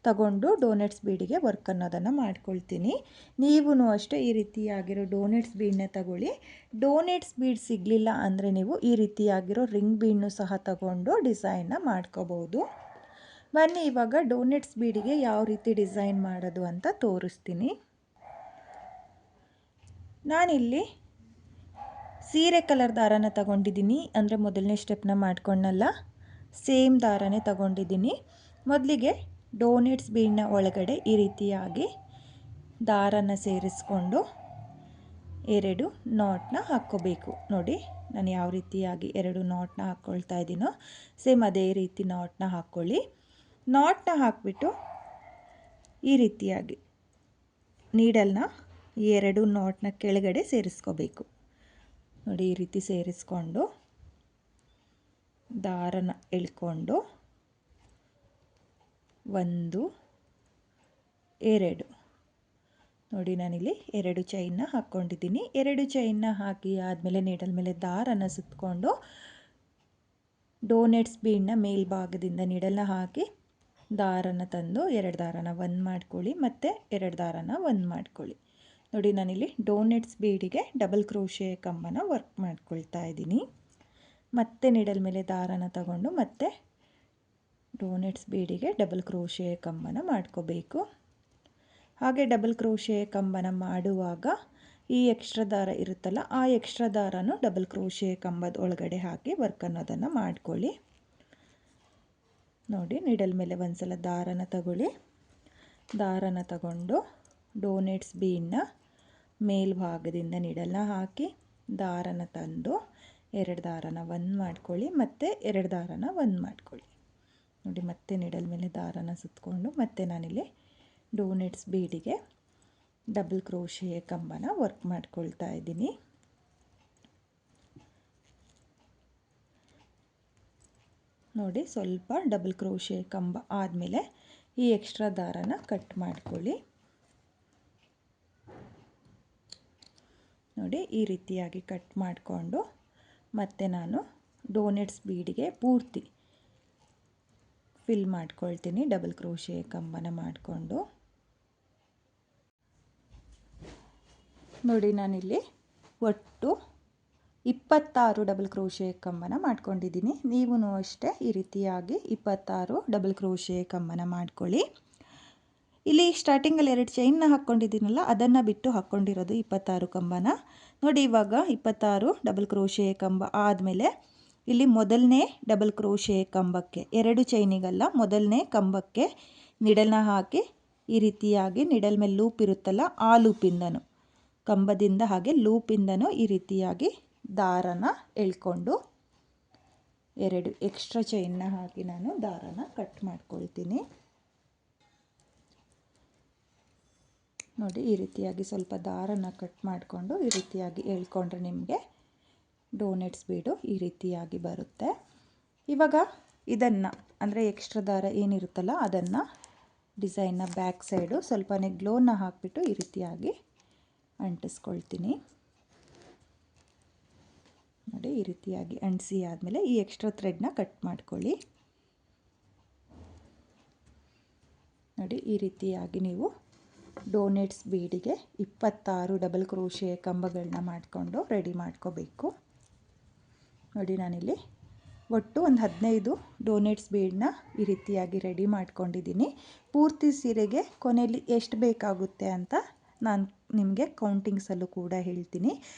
ತಗೊಂಡು ಡೋನೆಟ್ಸ್ ಬೀಡಿಗೆ ವರ್ಕ್ ಅನ್ನೋದನ್ನು ಮಾಡ್ಕೊಳ್ತೀನಿ. ನೀವೂ ಅಷ್ಟೇ ಈ ರೀತಿಯಾಗಿರೋ ಡೋನೆಟ್ಸ್ ಬೀಡನ್ನ ತಗೊಳ್ಳಿ. ಡೋನೆಟ್ಸ್ ಬೀಡ್ ಸಿಗಲಿಲ್ಲ ಅಂದರೆ ನೀವು ಈ ರೀತಿಯಾಗಿರೋ ರಿಂಗ್ ಬೀಡನ್ನು ಸಹ ತಗೊಂಡು ಡಿಸೈನ್ನ ಮಾಡ್ಕೋಬೋದು. ಬನ್ನಿ ಇವಾಗ ಡೋನೆಟ್ಸ್ ಬೀಡಿಗೆ ಯಾವ ರೀತಿ ಡಿಸೈನ್ ಮಾಡೋದು ಅಂತ ತೋರಿಸ್ತೀನಿ. ನಾನಿಲ್ಲಿ ಸೀರೆ ಕಲರ್ ದಾರನ ತಗೊಂಡಿದ್ದೀನಿ, ಅಂದರೆ ಮೊದಲನೇ ಸ್ಟೆಪ್ನ ಮಾಡ್ಕೊಂಡಲ್ಲ, ಸೇಮ್ ದಾರನೇ ತಗೊಂಡಿದ್ದೀನಿ. ಮೊದಲಿಗೆ ಡೋನೆಟ್ಸ್ ಬೀಡನ್ನ ಒಳಗಡೆ ಈ ರೀತಿಯಾಗಿ ದಾರನ ಸೇರಿಸ್ಕೊಂಡು 2 ನಾಟ್ನ ಹಾಕ್ಕೋಬೇಕು. ನೋಡಿ ನಾನು ಯಾವ ರೀತಿಯಾಗಿ 2 ನಾಟ್ನ ಹಾಕ್ಕೊಳ್ತಾ ಇದ್ದೀನೋ ಸೇಮ್ ಅದೇ ರೀತಿ ನಾಟ್ನ ಹಾಕ್ಕೊಳ್ಳಿ. ನಾಟ್ನ ಹಾಕ್ಬಿಟ್ಟು ಈ ರೀತಿಯಾಗಿ ನೀಡಲ್ನ 2 ನಾಟ್ನ ಕೆಳಗಡೆ ಸೇರಿಸ್ಕೋಬೇಕು. ನೋಡಿ ಈ ರೀತಿ ಸೇರಿಸ್ಕೊಂಡು ದಾರನ ಎಳ್ಕೊಂಡು 1 2 ನೋಡಿ ನಾನಿಲ್ಲಿ 2 ಚೈನ್ನ ಹಾಕ್ಕೊಂಡಿದ್ದೀನಿ. 2 ಚೈನ್ನ ಹಾಕಿ ಆದಮೇಲೆ ನೀಡಲ್ ಮೇಲೆ ದಾರನ ಸುತ್ತಕೊಂಡು ಡೋನೆಟ್ಸ್ ಬೀಡನ್ನ ಮೇಲ್ಭಾಗದಿಂದ ನೀಡಲ್ನ ಹಾಕಿ ದಾರನ ತಂದು 2 ದಾರನ 1 ಮಾಡ್ಕೊಳ್ಳಿ, ಮತ್ತು 2 ದಾರನ 1 ಮಾಡ್ಕೊಳ್ಳಿ. ನೋಡಿ ನಾನಿಲ್ಲಿ ಡೋನೆಟ್ಸ್ ಬೀಡಿಗೆ ಡಬಲ್ ಕ್ರೋಶೆ ಕಂಬನ ವರ್ಕ್ ಮಾಡ್ಕೊಳ್ತಾ ಇದ್ದೀನಿ. ಮತ್ತೆ ನೀಡಲ್ ಮೇಲೆ ದಾರನ ತಗೊಂಡು ಮತ್ತೆ ಡೋನೆಟ್ಸ್ ಬೀಡಿಗೆ ಡಬಲ್ ಕ್ರೋಶೆ ಕಂಬನ ಮಾಡ್ಕೋಬೇಕು. ಹಾಗೆ ಡಬಲ್ ಕ್ರೋಶೆ ಕಂಬನ ಮಾಡುವಾಗ ಈ ಎಕ್ಸ್ಟ್ರಾ ದಾರ ಇರುತ್ತಲ್ಲ, ಆ ಎಕ್ಸ್ಟ್ರಾ ದಾರನೂ ಡಬಲ್ ಕ್ರೋಶೆ ಕಂಬದ ಒಳಗಡೆ ಹಾಕಿ ವರ್ಕ್ ಅನ್ನೋದನ್ನು ಮಾಡ್ಕೊಳ್ಳಿ. ನೋಡಿ ನೀಡಲ್ ಮೇಲೆ ಒಂದ್ಸಲ ದಾರನ ತಗೊಳ್ಳಿ. ದಾರನ ತಗೊಂಡು ಡೋನೆಟ್ಸ್ ಬೀಡನ್ನ ಮೇಲ್ಭಾಗದಿಂದ ನೀಡಲ್ನ ಹಾಕಿ ದಾರನ ತಂದು 2 ದಾರನ 1 ಮಾಡ್ಕೊಳ್ಳಿ, ಮತ್ತು 2 ದಾರನ 1 ಮಾಡ್ಕೊಳ್ಳಿ. ನೋಡಿ ಮತ್ತೆ ನೀಡಲ್ ಮೇಲೆ ದಾರನ ಸುತ್ತಕೊಂಡು ಮತ್ತೆ ನಾನಿಲ್ಲಿ ಡೋನೆಟ್ಸ್ ಬೀಡಿಗೆ ಡಬಲ್ ಕ್ರೋಶೆ ಕಂಬನ ವರ್ಕ್ ಮಾಡ್ಕೊಳ್ತಾ ಇದ್ದೀನಿ. ನೋಡಿ ಸ್ವಲ್ಪ ಡಬಲ್ ಕ್ರೋಶೆ ಕಂಬ ಆದಮೇಲೆ ಈ ಎಕ್ಸ್ಟ್ರಾ ದಾರನ ಕಟ್ ಮಾಡ್ಕೊಳ್ಳಿ. ನೋಡಿ ಈ ರೀತಿಯಾಗಿ ಕಟ್ ಮಾಡಿಕೊಂಡು ಮತ್ತೆ ನಾನು ಡೋನೆಟ್ಸ್ ಬೀಡಿಗೆ ಪೂರ್ತಿ ಫಿಲ್ ಮಾಡ್ಕೊಳ್ತೀನಿ ಡಬಲ್ ಕ್ರೋಶೆ ಕಂಬನ ಮಾಡಿಕೊಂಡು. ನೋಡಿ ನಾನಿಲ್ಲಿ ಒಟ್ಟು 26 ಡಬಲ್ ಕ್ರೋಶೆ ಕಂಬನ ಮಾಡ್ಕೊಂಡಿದ್ದೀನಿ. ನೀವು ಅಷ್ಟೇ ಈ ರೀತಿಯಾಗಿ 26 ಡಬಲ್ ಕ್ರೋಶೆ ಕಂಬನ ಮಾಡ್ಕೊಳ್ಳಿ. ಇಲ್ಲಿ ಸ್ಟಾರ್ಟಿಂಗಲ್ಲಿ 2 ಚೈನ್ನ ಹಾಕ್ಕೊಂಡಿದ್ದೀನಲ್ಲ, ಅದನ್ನು ಬಿಟ್ಟು ಹಾಕ್ಕೊಂಡಿರೋದು 26 ಕಂಬನ. ನೋಡಿ ಇವಾಗ 26 ಡಬಲ್ ಕ್ರೋಶೆ ಕಂಬ ಆದಮೇಲೆ ಇಲ್ಲಿ ಮೊದಲನೇ ಡಬಲ್ ಕ್ರೋಶೆ ಕಂಬಕ್ಕೆ 2 ಚೈನಿಗಲ್ಲ, ಮೊದಲನೇ ಕಂಬಕ್ಕೆ ನಿಡಲ್ನ ಹಾಕಿ ಈ ರೀತಿಯಾಗಿ ನಿಡಲ್ ಮೇಲೆ ಲೂಪ್ ಇರುತ್ತಲ್ಲ, ಆ ಲೂಪಿಂದನೂ ಕಂಬದಿಂದ ಹಾಗೆ ಲೂಪಿಂದನೂ ಈ ರೀತಿಯಾಗಿ ದಾರನ ಎಳ್ಕೊಂಡು 2 ಎಕ್ಸ್ಟ್ರಾ ಚೈನ್ನ ಹಾಕಿ ನಾನು ದಾರನ ಕಟ್ ಮಾಡ್ಕೊಳ್ತೀನಿ. ನೋಡಿ ಈ ರೀತಿಯಾಗಿ ಸ್ವಲ್ಪ ದಾರನ ಕಟ್ ಮಾಡಿಕೊಂಡು ಈ ರೀತಿಯಾಗಿ ಎಳ್ಕೊಂಡ್ರೆ ನಿಮಗೆ ಡೋನೆಟ್ಸ್ ಬೀಡು ಈ ರೀತಿಯಾಗಿ ಬರುತ್ತೆ. ಇವಾಗ ಇದನ್ನು ಅಂದರೆ ಎಕ್ಸ್ಟ್ರಾ ದಾರ ಏನಿರುತ್ತಲ್ಲ ಅದನ್ನು ಡಿಸೈನ್ನ ಬ್ಯಾಕ್ ಸೈಡು ಸ್ವಲ್ಪನೇ ಗ್ಲೋನ ಹಾಕಿಬಿಟ್ಟು ಈ ರೀತಿಯಾಗಿ ಅಂಟಿಸ್ಕೊಳ್ತೀನಿ. ನೋಡಿ ಈ ರೀತಿಯಾಗಿ ಅಂಟಿಸಿ ಆದಮೇಲೆ ಈ ಎಕ್ಸ್ಟ್ರಾ ಥ್ರೆಡ್ನ ಕಟ್ ಮಾಡ್ಕೊಳ್ಳಿ. ನೋಡಿ ಈ ರೀತಿಯಾಗಿ ನೀವು ಡೋನೆಟ್ಸ್ ಬೀಡಿಗೆ 26 ಡಬಲ್ ಕ್ರೋಶೆ ಕಂಬಗಳನ್ನ ಮಾಡಿಕೊಂಡು ರೆಡಿ ಮಾಡ್ಕೋಬೇಕು. ನೋಡಿ ನಾನಿಲ್ಲಿ ಒಟ್ಟು ಒಂದು 15 ಡೋನೆಟ್ಸ್ ಬೀಡನ್ನ ಈ ರೀತಿಯಾಗಿ ರೆಡಿ ಮಾಡ್ಕೊಂಡಿದ್ದೀನಿ. ಪೂರ್ತಿ ಸೀರೆಗೆ ಕೊನೆಯಲ್ಲಿ ಎಷ್ಟು ಬೇಕಾಗುತ್ತೆ ಅಂತ ನಾನು ನಿಮಗೆ ಕೌಂಟಿಂಗ್ಸಲ್ಲೂ ಕೂಡ ಹೇಳ್ತೀನಿ.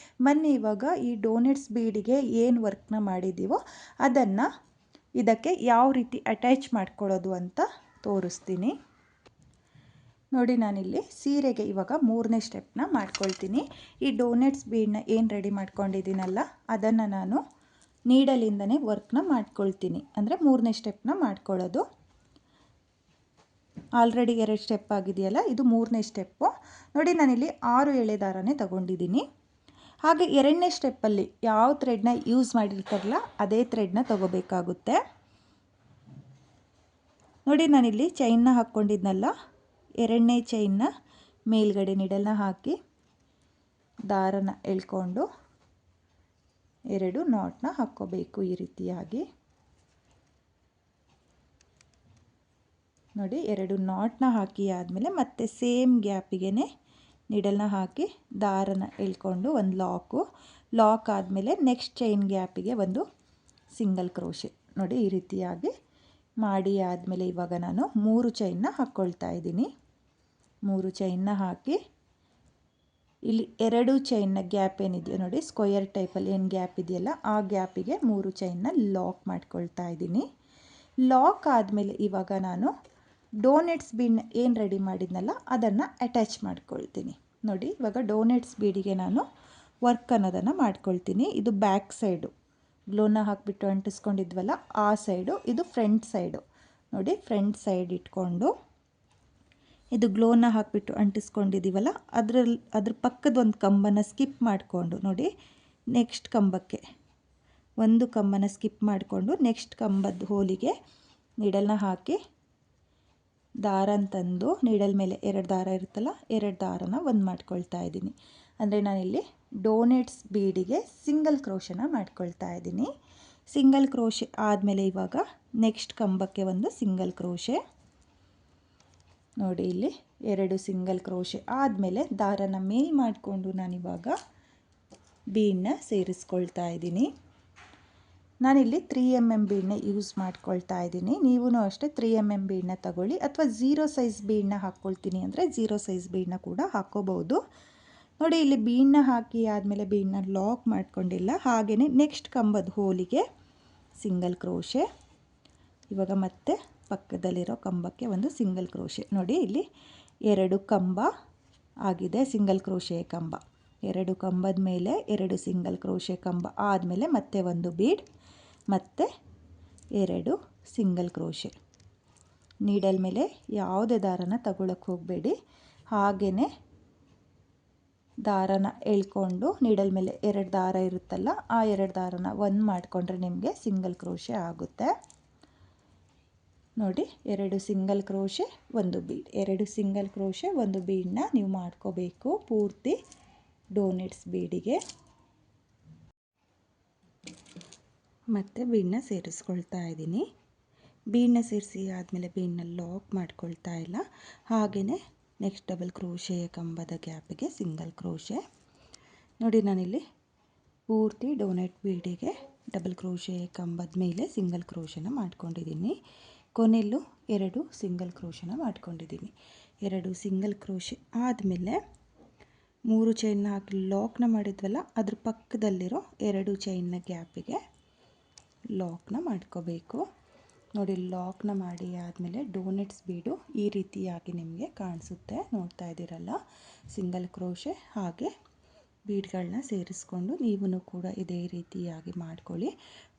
ಬನ್ನಿ ಇವಾಗ ಈ ಡೋನೆಟ್ಸ್ ಬೀಡಿಗೆ ಏನು ವರ್ಕ್ನ ಮಾಡಿದ್ದೀವೋ ಅದನ್ನು ಇದಕ್ಕೆ ಯಾವ ರೀತಿ ಅಟ್ಯಾಚ್ ಮಾಡ್ಕೊಳ್ಳೋದು ಅಂತ ತೋರಿಸ್ತೀನಿ. ನೋಡಿ ನಾನಿಲ್ಲಿ ಸೀರೆಗೆ ಇವಾಗ 3ನೇ ಸ್ಟೆಪ್ನ ಮಾಡ್ಕೊಳ್ತೀನಿ. ಈ ಡೋನೆಟ್ಸ್ ಬೀಡನ್ನ ಏನು ರೆಡಿ ಮಾಡ್ಕೊಂಡಿದ್ದೀನಲ್ಲ ಅದನ್ನು ನಾನು ನೀಡಲಿಂದನೇ ವರ್ಕ್ನ ಮಾಡ್ಕೊಳ್ತೀನಿ, ಅಂದರೆ 3ನೇ ಸ್ಟೆಪ್ನ ಮಾಡ್ಕೊಳ್ಳೋದು. ಆಲ್ರೆಡಿ 2 ಸ್ಟೆಪ್ ಆಗಿದೆಯಲ್ಲ, ಇದು 3ನೇ ಸ್ಟೆಪ್ಪು. ನೋಡಿ ನಾನಿಲ್ಲಿ 6 ಎಳೆ ದಾರನೇ ತಗೊಂಡಿದ್ದೀನಿ. ಹಾಗೆ ಎರಡನೇ ಸ್ಟೆಪ್ಪಲ್ಲಿ ಯಾವ ಥ್ರೆಡ್ನ ಯೂಸ್ ಮಾಡಿರ್ತಾರಲ್ಲ ಅದೇ ಥ್ರೆಡ್ನ ತಗೋಬೇಕಾಗುತ್ತೆ. ನೋಡಿ ನಾನಿಲ್ಲಿ ಚೈನ್ನ ಹಾಕ್ಕೊಂಡಿದ್ನಲ್ಲ, ಎರಡನೇ ಚೈನ್ನ ಮೇಲ್ಗಡೆ ನೀಡಲ್ನ ಹಾಕಿ ದಾರನ ಎಳ್ಕೊಂಡು 2 ನಾಟ್ನ ಹಾಕ್ಕೋಬೇಕು ಈ ರೀತಿಯಾಗಿ. ನೋಡಿ 2 ನಾಟ್ನ ಹಾಕಿ ಆದಮೇಲೆ ಮತ್ತೆ ಸೇಮ್ ಗ್ಯಾಪಿಗೆ ನೀಡಲ್ನ ಹಾಕಿ ದಾರನ ಎಳ್ಕೊಂಡು ಒಂದು ಲಾಕ್ ಆದಮೇಲೆ ನೆಕ್ಸ್ಟ್ ಚೈನ್ ಗ್ಯಾಪಿಗೆ ಒಂದು ಸಿಂಗಲ್ ಕ್ರೋಶೆ. ನೋಡಿ ಈ ರೀತಿಯಾಗಿ ಮಾಡಿ ಆದಮೇಲೆ ಇವಾಗ ನಾನು 3 ಚೈನ್ನ ಹಾಕ್ಕೊಳ್ತಾ ಇದ್ದೀನಿ. 3 ಚೈನ್ನ ಹಾಕಿ ಇಲ್ಲಿ 2 ಚೈನ್ನ ಗ್ಯಾಪ್ ಏನಿದೆಯೋ ನೋಡಿ, ಸ್ಕ್ವಯರ್ ಟೈಪಲ್ಲಿ ಏನು ಗ್ಯಾಪ್ ಇದೆಯಲ್ಲ ಆ ಗ್ಯಾಪಿಗೆ 3 ಚೈನ್ನ ಲಾಕ್ ಮಾಡ್ಕೊಳ್ತಾ ಇದ್ದೀನಿ. ಲಾಕ್ ಆದಮೇಲೆ ಇವಾಗ ನಾನು ಡೋನೆಟ್ಸ್ ಬೀಡ್ನ ಏನು ರೆಡಿ ಮಾಡಿದ್ನಲ್ಲ ಅದನ್ನು ಅಟ್ಯಾಚ್ ಮಾಡ್ಕೊಳ್ತೀನಿ. ನೋಡಿ ಇವಾಗ ಡೋನೆಟ್ಸ್ ಬೀಡಿಗೆ ನಾನು ವರ್ಕ್ ಅನ್ನೋದನ್ನು ಮಾಡ್ಕೊಳ್ತೀನಿ. ಇದು ಬ್ಯಾಕ್ ಸೈಡು ಗ್ಲೋನ ಹಾಕಿಬಿಟ್ಟು ಅಂಟಿಸ್ಕೊಂಡಿದ್ವಲ್ಲ ಆ ಸೈಡು, ಇದು ಫ್ರಂಟ್ ಸೈಡು. ನೋಡಿ ಫ್ರಂಟ್ ಸೈಡ್ ಇಟ್ಕೊಂಡು ಇದು ಗ್ಲೋನ ಹಾಕಿಬಿಟ್ಟು ಅಂಟಿಸ್ಕೊಂಡಿದ್ದೀವಲ್ಲ ಅದ್ರ ಪಕ್ಕದ ಒಂದು ಕಂಬನ ಸ್ಕಿಪ್ ಮಾಡಿಕೊಂಡು ನೋಡಿ ನೆಕ್ಸ್ಟ್ ಕಂಬಕ್ಕೆ ಒಂದು ಕಂಬನ ಸ್ಕಿಪ್ ಮಾಡಿಕೊಂಡು ನೆಕ್ಸ್ಟ್ ಕಂಬದ ಹೋಲಿಗೆ ನೀಡಲ್ನ ಹಾಕಿ ದಾರನ ತಂದು ನೀಡಲ್ ಮೇಲೆ 2 ದಾರ ಇರುತ್ತಲ್ಲ 2 ದಾರನ ಒಂದು ಮಾಡ್ಕೊಳ್ತಾ ಇದ್ದೀನಿ. ಅಂದರೆ ನಾನಿಲ್ಲಿ ಡೋನೆಟ್ಸ್ ಬೀಡಿಗೆ ಸಿಂಗಲ್ ಕ್ರೋಶನ ಮಾಡ್ಕೊಳ್ತಾ ಇದ್ದೀನಿ. ಸಿಂಗಲ್ ಕ್ರೋಶೆ ಆದಮೇಲೆ ಇವಾಗ ನೆಕ್ಸ್ಟ್ ಕಂಬಕ್ಕೆ ಒಂದು ಸಿಂಗಲ್ ಕ್ರೋಶೆ. ನೋಡಿ ಇಲ್ಲಿ 2 ಸಿಂಗಲ್ ಕ್ರೋಶೆ ಆದಮೇಲೆ ದಾರನ ಮೇಲ್ ಮಾಡಿಕೊಂಡು ನಾನಿವಾಗ ಬೀಡನ್ನ ಸೇರಿಸ್ಕೊಳ್ತಾ ಇದ್ದೀನಿ. ನಾನಿಲ್ಲಿ 3 mm ಬೀಡನ್ನ ಯೂಸ್ ಮಾಡ್ಕೊಳ್ತಾ ಇದ್ದೀನಿ. ನೀವೂ ಅಷ್ಟೇ 3 mm ಬೀಡನ್ನ ತಗೊಳ್ಳಿ, ಅಥವಾ 0 ಸೈಜ್ ಬೀಡನ್ನ ಹಾಕ್ಕೊಳ್ತೀನಿ ಅಂದರೆ 0 ಸೈಜ್ ಬೀಡನ್ನ ಕೂಡ ಹಾಕ್ಕೋಬೋದು. ನೋಡಿ ಇಲ್ಲಿ ಬೀಡನ್ನ ಹಾಕಿ ಆದಮೇಲೆ ಬೀಡನ್ನ ಲಾಕ್ ಮಾಡ್ಕೊಂಡಿಲ್ಲ, ಹಾಗೆಯೇ ನೆಕ್ಸ್ಟ್ ಕಂಬದ ಹೋಲಿಗೆ ಸಿಂಗಲ್ ಕ್ರೋಶೆ. ಇವಾಗ ಮತ್ತೆ ಪಕ್ಕದಲ್ಲಿರೋ ಕಂಬಕ್ಕೆ ಒಂದು ಸಿಂಗಲ್ ಕ್ರೋಶೆ. ನೋಡಿ ಇಲ್ಲಿ 2 ಕಂಬ ಆಗಿದೆ, ಸಿಂಗಲ್ ಕ್ರೋಶೆ ಕಂಬ. 2 ಕಂಬದ ಮೇಲೆ 2 ಸಿಂಗಲ್ ಕ್ರೋಶೆ ಕಂಬ ಆದಮೇಲೆ ಮತ್ತೆ ಒಂದು ಬೀಡ್, ಮತ್ತು 2 ಸಿಂಗಲ್ ಕ್ರೋಶೆ. ನೀಡಲ್ ಮೇಲೆ ಯಾವುದೇ ದಾರನ ತಗೊಳ್ಳೋಕ್ಕೆ ಹೋಗಬೇಡಿ, ಹಾಗೆಯೇ ದಾರನ ಎಳ್ಕೊಂಡು ನೀಡಲ್ ಮೇಲೆ 2 ದಾರ ಇರುತ್ತಲ್ಲ ಆ 2 ದಾರನ ಒಂದು ಮಾಡಿಕೊಂಡ್ರೆ ನಿಮಗೆ ಸಿಂಗಲ್ ಕ್ರೋಶೆ ಆಗುತ್ತೆ. ನೋಡಿ 2 ಸಿಂಗಲ್ ಕ್ರೋಶೆ ಒಂದು ಬೀಡ್, 2 ಸಿಂಗಲ್ ಕ್ರೋಶೆ ಒಂದು ಬೀಡನ್ನ ನೀವು ಮಾಡ್ಕೋಬೇಕು ಪೂರ್ತಿ ಡೋನೆಟ್ಸ್ ಬೀಡಿಗೆ. ಮತ್ತು ಬೀಡನ್ನ ಸೇರಿಸ್ಕೊಳ್ತಾ ಇದ್ದೀನಿ. ಬೀಡನ್ನ ಸೇರಿಸಿ ಆದಮೇಲೆ ಬೀಡನ್ನ ಲಾಕ್ ಮಾಡ್ಕೊಳ್ತಾ ಇಲ್ಲ, ಹಾಗೆಯೇ ನೆಕ್ಸ್ಟ್ ಡಬಲ್ ಕ್ರೋಶೆಯ ಕಂಬದ ಗ್ಯಾಪಿಗೆ ಸಿಂಗಲ್ ಕ್ರೋಶೆ. ನೋಡಿ ನಾನಿಲ್ಲಿ ಪೂರ್ತಿ ಡೋನೆಟ್ ಬೀಡಿಗೆ ಡಬಲ್ ಕ್ರೋಶೆಯ ಕಂಬದ ಮೇಲೆ ಸಿಂಗಲ್ ಕ್ರೋಶೆನ ಮಾಡ್ಕೊಂಡಿದ್ದೀನಿ. ಕೊನೆಯಲ್ಲೂ 2 ಸಿಂಗಲ್ ಕ್ರೋಶೆನ ಮಾಡ್ಕೊಂಡಿದ್ದೀನಿ. 2 ಸಿಂಗಲ್ ಕ್ರೋಶೆ ಆದಮೇಲೆ 3 ಚೈನ್ನ ಹಾಕಿ ಲಾಕ್ನ ಮಾಡಿದ್ವಲ್ಲ ಅದ್ರ ಪಕ್ಕದಲ್ಲಿರೋ 2 ಚೈನ್ನ ಗ್ಯಾಪಿಗೆ ಲಾಕ್ನ ಮಾಡ್ಕೋಬೇಕು. ನೋಡಿ ಲಾಕ್ನ ಮಾಡಿ ಆದಮೇಲೆ ಡೋನೆಟ್ಸ್ ಬೀಡು ಈ ರೀತಿಯಾಗಿ ನಿಮಗೆ ಕಾಣಿಸುತ್ತೆ, ನೋಡ್ತಾ ಇದ್ದೀರಲ್ಲ. ಸಿಂಗಲ್ ಕ್ರೋಶೆ ಹಾಗೆ ಬೀಡ್ಗಳನ್ನ ಸೇರಿಸ್ಕೊಂಡು ನೀವು ಕೂಡ ಇದೇ ರೀತಿಯಾಗಿ ಮಾಡ್ಕೊಳ್ಳಿ.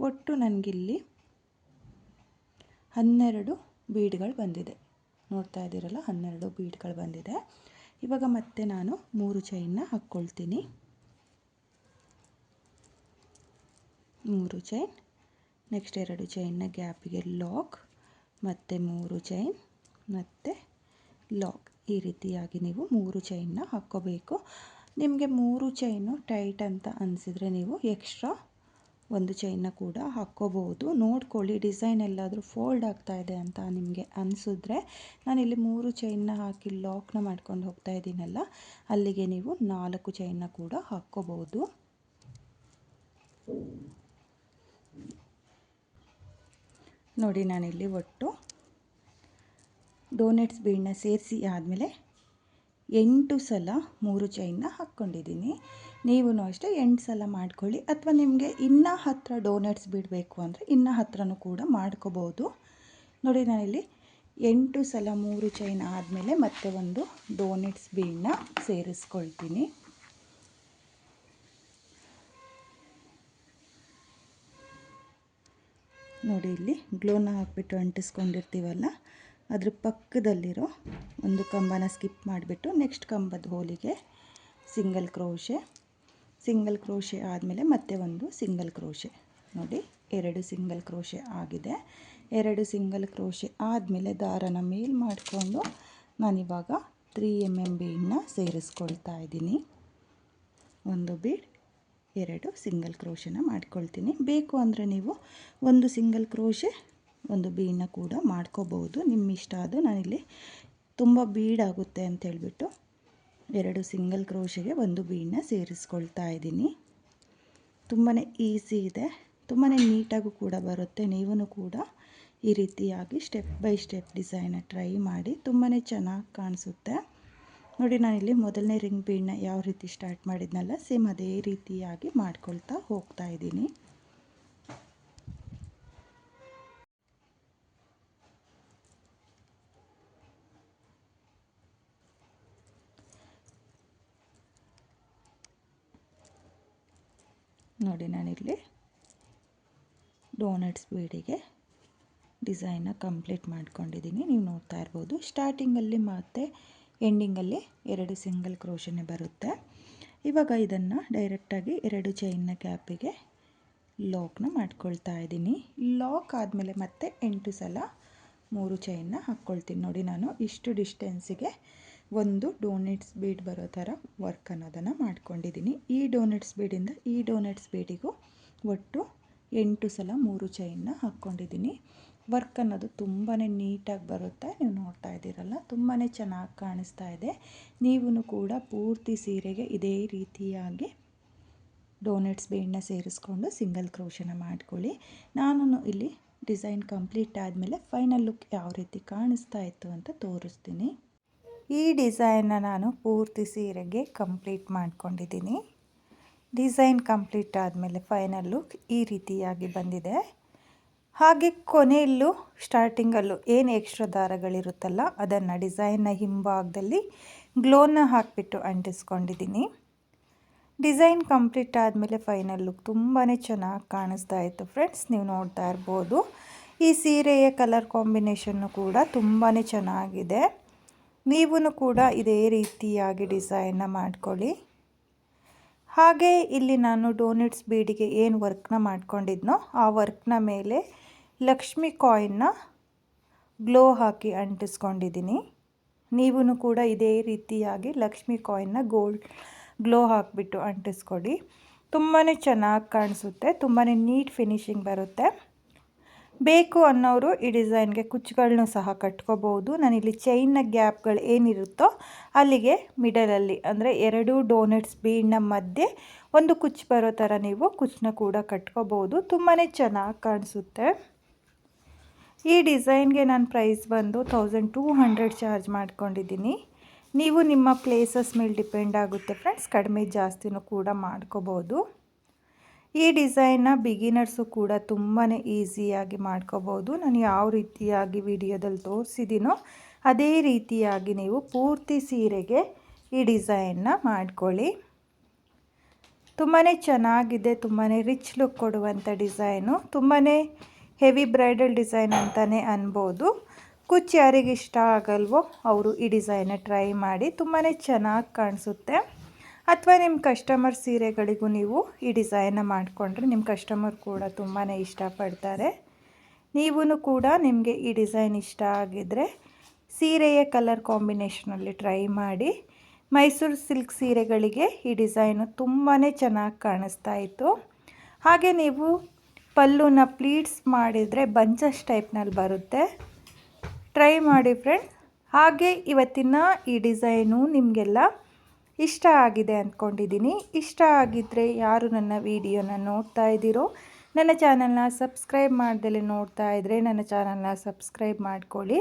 ಒಟ್ಟು ನನಗಿಲ್ಲಿ 12 ಬೀಡ್ಗಳು ಬಂದಿದೆ, ನೋಡ್ತಾ ಇದ್ದೀರಲ್ಲ 12 ಬೀಡ್ಗಳು ಬಂದಿದೆ. ಇವಾಗ ಮತ್ತೆ ನಾನು 3 ಚೈನ್ನ ಹಾಕ್ಕೊಳ್ತೀನಿ. 3 ಚೈನ್, ನೆಕ್ಸ್ಟ್ 2 ಚೈನ್ನ ಗ್ಯಾಪಿಗೆ ಲಾಕ್, ಮತ್ತು 3 ಚೈನ್, ಮತ್ತು ಲಾಕ್. ಈ ರೀತಿಯಾಗಿ ನೀವು 3 ಚೈನ್ನ ಹಾಕ್ಕೋಬೇಕು. ನಿಮಗೆ 3 ಚೈನು ಟೈಟ್ ಅಂತ ಅನಿಸಿದರೆ ನೀವು ಎಕ್ಸ್ಟ್ರಾ 1 ಚೈನ್ನ ಕೂಡ ಹಾಕ್ಕೋಬೋದು. ನೋಡ್ಕೊಳ್ಳಿ, ಡಿಸೈನ್ ಎಲ್ಲಾದರೂ ಫೋಲ್ಡ್ ಆಗ್ತಾ ಇದೆ ಅಂತ ನಿಮಗೆ ಅನಿಸಿದ್ರೆ, ನಾನಿಲ್ಲಿ 3 ಚೈನ್ನ ಹಾಕಿ ಲಾಕ್ನ ಮಾಡ್ಕೊಂಡು ಹೋಗ್ತಾ ಇದ್ದೀನಲ್ಲ, ಅಲ್ಲಿಗೆ ನೀವು 4 ಚೈನ್ನ ಕೂಡ ಹಾಕ್ಕೋಬೋದು. ನೋಡಿ ನಾನಿಲ್ಲಿ ಒಟ್ಟು ಡೋನೆಟ್ಸ್ ಬೀಡನ್ನ ಸೇರಿಸಿ ಆದಮೇಲೆ 8 ಸಲ 3 ಚೈನ್ನ ಹಾಕ್ಕೊಂಡಿದ್ದೀನಿ. ನೀವು ಅಷ್ಟೇ 8 ಸಲ ಮಾಡ್ಕೊಳ್ಳಿ, ಅಥವಾ ನಿಮಗೆ ಇನ್ನೂ 10 ಡೋನೆಟ್ಸ್ ಬಿಡಬೇಕು ಅಂದರೆ ಇನ್ನೂ 10 ಕೂಡ ಮಾಡ್ಕೋಬೋದು. ನೋಡಿ ನಾನಿಲ್ಲಿ 8 ಸಲ 3 ಚೈನ್ ಆದಮೇಲೆ ಮತ್ತೆ ಒಂದು ಡೋನೆಟ್ಸ್ ಬೀಡನ್ನ ಸೇರಿಸ್ಕೊಳ್ತೀನಿ. ನೋಡಿ ಇಲ್ಲಿ ಗ್ಲೋನ ಹಾಕಿಬಿಟ್ಟು ಅಂಟಿಸ್ಕೊಂಡಿರ್ತೀವಲ್ಲ ಅದ್ರ ಪಕ್ಕದಲ್ಲಿರೋ ಒಂದು ಕಂಬನ ಸ್ಕಿಪ್ ಮಾಡಿಬಿಟ್ಟು ನೆಕ್ಸ್ಟ್ ಕಂಬದ ಹೋಲಿಗೆ ಸಿಂಗಲ್ ಕ್ರೋಶೆ. ಸಿಂಗಲ್ ಕ್ರೋಶೆ ಆದಮೇಲೆ ಮತ್ತೆ ಒಂದು ಸಿಂಗಲ್ ಕ್ರೋಶೆ. ನೋಡಿ 2 ಸಿಂಗಲ್ ಕ್ರೋಶೆ ಆಗಿದೆ. 2 ಸಿಂಗಲ್ ಕ್ರೋಶೆ ಆದಮೇಲೆ ದಾರನ ಮೇಲ್ ಮಾಡಿಕೊಂಡು ನಾನಿವಾಗ 3 mm ಬೀಡನ್ನ ಸೇರಿಸ್ಕೊಳ್ತಾ ಇದ್ದೀನಿ. ಒಂದು ಬೀಡ್ 2 ಸಿಂಗಲ್ ಕ್ರೋಶೆನ ಮಾಡ್ಕೊಳ್ತೀನಿ. ಬೇಕು ಅಂದರೆ ನೀವು ಒಂದು ಸಿಂಗಲ್ ಕ್ರೋಶೆ ಒಂದು ಬೀಡನ್ನ ಕೂಡ ಮಾಡ್ಕೋಬಹುದು, ನಿಮ್ಮ ಇಷ್ಟ. ಅದು ನಾನಿಲ್ಲಿ ತುಂಬ ಬೀಡಾಗುತ್ತೆ ಅಂತ ಹೇಳ್ಬಿಟ್ಟು 2 ಸಿಂಗಲ್ ಕ್ರೋಶೆಗೆ ಒಂದು ಬೀಡನ್ನ ಸೇರಿಸ್ಕೊಳ್ತಾ ಇದ್ದೀನಿ. ತುಂಬಾ ಈಸಿ ಇದೆ, ತುಂಬಾ ನೀಟಾಗೂ ಕೂಡ ಬರುತ್ತೆ. ನೀವು ಕೂಡ ಈ ರೀತಿಯಾಗಿ step by step design try ಮಾಡಿ, ತುಂಬಾ ಚೆನ್ನಾಗಿ ಕಾಣಿಸುತ್ತೆ. ನೋಡಿ, ನಾನಿಲ್ಲಿ ಮೊದಲನೇ ರಿಂಗ್ ಬೀಡನ್ನ ಯಾವ ರೀತಿ ಸ್ಟಾರ್ಟ್ ಮಾಡಿದ್ನಲ್ಲ, ಸೇಮ್ ಅದೇ ರೀತಿಯಾಗಿ ಮಾಡ್ಕೊಳ್ತಾ ಹೋಗ್ತಾ ಇದ್ದೀನಿ. ನೋಡಿ, ನಾನಿಲ್ಲಿ ಡೋನಟ್ಸ್ ಬೀಡಿಗೆ ಡಿಸೈನ್ನ ಕಂಪ್ಲೀಟ್ ಮಾಡ್ಕೊಂಡಿದ್ದೀನಿ. ನೀವು ನೋಡ್ತಾ ಇರ್ಬೋದು, ಸ್ಟಾರ್ಟಿಂಗಲ್ಲಿ ಮತ್ತು ಎಂಡಿಂಗಲ್ಲಿ 2 ಸಿಂಗಲ್ ಕ್ರೋಶನೇ ಬರುತ್ತೆ. ಇವಾಗ ಇದನ್ನು ಡೈರೆಕ್ಟಾಗಿ 2 ಚೈನ್ನ ಗ್ಯಾಪಿಗೆ ಲಾಕ್ನ ಮಾಡ್ಕೊಳ್ತಾ ಇದ್ದೀನಿ. ಲಾಕ್ ಆದಮೇಲೆ ಮತ್ತೆ 8 ಸಲ 3 ಚೈನ್ನ ಹಾಕ್ಕೊಳ್ತೀನಿ. ನೋಡಿ, ನಾನು ಇಷ್ಟು ಡಿಸ್ಟೆನ್ಸಿಗೆ ಒಂದು ಡೋನೆಟ್ಸ್ ಬೀಡ್ ಬರೋ ಥರ ವರ್ಕ್ ಅನ್ನೋದನ್ನು ಮಾಡ್ಕೊಂಡಿದ್ದೀನಿ. ಈ ಡೋನೆಟ್ಸ್ ಬೀಡಿಂದ ಈ ಡೋನೆಟ್ಸ್ ಬೀಡಿಗೂ ಒಟ್ಟು 8 ಸಲ 3 ಚೈನ್ನ ಹಾಕ್ಕೊಂಡಿದ್ದೀನಿ. ವರ್ಕ್ ಅನ್ನೋದು ತುಂಬಾ ನೀಟಾಗಿ ಬರುತ್ತೆ. ನೀವು ನೋಡ್ತಾ ಇದ್ದೀರಲ್ಲ, ತುಂಬಾ ಚೆನ್ನಾಗಿ ಕಾಣಿಸ್ತಾ ಇದೆ. ನೀವು ಕೂಡ ಪೂರ್ತಿ ಸೀರೆಗೆ ಇದೇ ರೀತಿಯಾಗಿ ಡೋನೆಟ್ಸ್ ಬೀಡನ್ನ ಸೇರಿಸ್ಕೊಂಡು ಸಿಂಗಲ್ ಕ್ರೋಶನ ಮಾಡ್ಕೊಳ್ಳಿ. ನಾನು ಇಲ್ಲಿ ಡಿಸೈನ್ ಕಂಪ್ಲೀಟ್ ಆದಮೇಲೆ ಫೈನಲ್ ಲುಕ್ ಯಾವ ರೀತಿ ಕಾಣಿಸ್ತಾ ಇತ್ತು ಅಂತ ತೋರಿಸ್ತೀನಿ. ಈ ಡಿಸೈನ್ನ ನಾನು ಪೂರ್ತಿ ಸೀರೆಗೆ ಕಂಪ್ಲೀಟ್ ಮಾಡ್ಕೊಂಡಿದ್ದೀನಿ. ಡಿಸೈನ್ ಕಂಪ್ಲೀಟ್ ಆದಮೇಲೆ ಫೈನಲ್ ಲುಕ್ ಈ ರೀತಿಯಾಗಿ ಬಂದಿದೆ. ಹಾಗೆ ಕೊನೆಯಲ್ಲೂ ಸ್ಟಾರ್ಟಿಂಗಲ್ಲೂ ಏನು ಎಕ್ಸ್ಟ್ರಾ ದಾರಗಳಿರುತ್ತಲ್ಲ, ಅದನ್ನು ಡಿಸೈನ್ನ ಹಿಂಭಾಗದಲ್ಲಿ ಗ್ಲೋನ ಹಾಕಿಬಿಟ್ಟು ಅಂಟಿಸ್ಕೊಂಡಿದ್ದೀನಿ. ಡಿಸೈನ್ ಕಂಪ್ಲೀಟ್ ಆದಮೇಲೆ ಫೈನಲ್ ಲುಕ್ ತುಂಬಾ ಚೆನ್ನಾಗಿ ಕಾಣಿಸ್ತಾ ಇತ್ತು ಫ್ರೆಂಡ್ಸ್. ನೀವು ನೋಡ್ತಾ ಇರ್ಬೋದು, ಈ ಸೀರೆಯ ಕಲರ್ ಕಾಂಬಿನೇಷನ್ನು ಕೂಡ ತುಂಬಾ ಚೆನ್ನಾಗಿದೆ. ನೀವು ಕೂಡ ಇದೇ ರೀತಿಯಾಗಿ ಡಿಸೈನ್ನ ಮಾಡ್ಕೊಳ್ಳಿ. ಹಾಗೆ ಇಲ್ಲಿ ನಾನು ಡೋನೆಟ್ಸ್ ಬೀಡಿಗೆ ಏನು ವರ್ಕ್ನ ಮಾಡ್ಕೊಂಡಿದ್ನೋ ಆ ವರ್ಕ್ನ ಮೇಲೆ ಲಕ್ಷ್ಮಿ ಕಾಯಿನ್ನ ಗ್ಲೋ ಹಾಕಿ ಅಂಟಿಸ್ಕೊಂಡಿದ್ದೀನಿ. ನೀವು ಕೂಡ ಇದೇ ರೀತಿಯಾಗಿ ಲಕ್ಷ್ಮಿ ಕಾಯಿನ್ನ ಗ್ಲೋ ಹಾಕಿಬಿಟ್ಟು ಅಂಟಿಸ್ಕೊಡಿ. ತುಂಬಾ ಚೆನ್ನಾಗಿ ಕಾಣಿಸುತ್ತೆ, ತುಂಬಾ ನೀಟ್ ಫಿನಿಶಿಂಗ್ ಬರುತ್ತೆ. ಬೇಕು ಅನ್ನೋರು ಈ ಡಿಸೈನ್ಗೆ ಕುಚ್ಚುಗಳನ್ನೂ ಸಹ ಕಟ್ಕೋಬೋದು. ನಾನಿಲ್ಲಿ ಚೈನ್ನ ಗ್ಯಾಪ್ಗಳು ಏನಿರುತ್ತೋ ಅಲ್ಲಿಗೆ ಮಿಡಲಲ್ಲಿ ಅಂದರೆ 2 ಡೋನೆಟ್ಸ್ ಬೀಡ್ನ ಮಧ್ಯೆ ಒಂದು ಕುಚ್ಚು ಬರೋ ಥರ ನೀವು ಕುಚ್ಚನ್ನ ಕೂಡ ಕಟ್ಕೋಬೋದು. ತುಂಬಾ ಚೆನ್ನಾಗಿ ಕಾಣಿಸುತ್ತೆ. ಈ ಡಿಸೈನ್ಗೆ ನಾನು ಪ್ರೈಸ್ ಬಂದು 1200 ಚಾರ್ಜ್ ಮಾಡ್ಕೊಂಡಿದ್ದೀನಿ. ನೀವು ನಿಮ್ಮ ಪ್ಲೇಸಸ್ ಮೇಲೆ ಡಿಪೆಂಡ್ ಆಗುತ್ತೆ ಫ್ರೆಂಡ್ಸ್, ಕಡಿಮೆ ಜಾಸ್ತಿನೂ ಕೂಡ ಮಾಡ್ಕೋಬೋದು. ಈ ಡಿಸೈನ್ನ ಬಿಗಿನರ್ಸು ಕೂಡ ತುಂಬಾ ಈಸಿಯಾಗಿ ಮಾಡ್ಕೋಬೋದು. ನಾನು ಯಾವ ರೀತಿಯಾಗಿ ವಿಡಿಯೋದಲ್ಲಿ ತೋರಿಸಿದ್ದೀನೋ ಅದೇ ರೀತಿಯಾಗಿ ನೀವು ಪೂರ್ತಿ ಸೀರೆಗೆ ಈ ಡಿಸೈನ್ನ ಮಾಡ್ಕೊಳ್ಳಿ. ತುಂಬಾ ಚೆನ್ನಾಗಿದೆ, ತುಂಬಾ ರಿಚ್ ಲುಕ್ ಕೊಡುವಂಥ ಡಿಸೈನು, ತುಂಬಾ ಹೆವಿ ಬ್ರೈಡಲ್ ಡಿಸೈನ್ ಅಂತಲೇ ಅನ್ಬೋದು. ಕುಚ್ಚು ಯಾರಿಗೆ ಇಷ್ಟ ಆಗಲ್ವೋ ಅವರು ಈ ಡಿಸೈನ್ನ ಟ್ರೈ ಮಾಡಿ, ತುಂಬಾ ಚೆನ್ನಾಗಿ ಕಾಣಿಸುತ್ತೆ. ಅಥವಾ ನಿಮ್ಮ ಕಸ್ಟಮರ್ ಸೀರೆಗಳಿಗೂ ನೀವು ಈ ಡಿಸೈನ್ನ ಮಾಡಿಕೊಂಡ್ರೆ ನಿಮ್ಮ ಕಸ್ಟಮರ್ ಕೂಡ ತುಂಬಾ ಇಷ್ಟಪಡ್ತಾರೆ. ನೀವು ಕೂಡ ನಿಮಗೆ ಈ ಡಿಸೈನ್ ಇಷ್ಟ ಆಗಿದ್ದರೆ ಸೀರೆಯ ಕಲರ್ ಕಾಂಬಿನೇಷನಲ್ಲಿ ಟ್ರೈ ಮಾಡಿ. ಮೈಸೂರು ಸಿಲ್ಕ್ ಸೀರೆಗಳಿಗೆ ಈ ಡಿಸೈನು ತುಂಬಾ ಚೆನ್ನಾಗಿ ಕಾಣಿಸ್ತಾ ಇತ್ತು. ಹಾಗೆ ನೀವು ಪಲ್ಲುನ ಪ್ಲೀಟ್ಸ್ ಮಾಡಿದರೆ ಬಂಚಸ್ ಟೈಪ್ನಲ್ಲಿ ಬರುತ್ತೆ. ಟ್ರೈ ಮಾಡಿ ಫ್ರೆಂಡ್ಸ್. ಹಾಗೆ ಇವತ್ತಿನ ಈ ಡಿಸೈನು ನಿಮಗೆಲ್ಲ ಇಷ್ಟ ಆಗಿದೆ ಅಂದ್ಕೊಂಡಿದ್ದೀನಿ. ಇಷ್ಟ ಆಗಿದ್ದರೆ ಯಾರು ನನ್ನ ವಿಡಿಯೋನ ನೋಡ್ತಾ ಇದ್ದೀರೋ, ನನ್ನ ಚಾನಲ್ನ ಸಬ್ಸ್ಕ್ರೈಬ್ ಮಾಡ್ದಲೇ ನೋಡ್ತಾ ಇದ್ದರೆ ನನ್ನ ಚಾನಲ್ನ ಸಬ್ಸ್ಕ್ರೈಬ್ ಮಾಡ್ಕೊಳ್ಳಿ.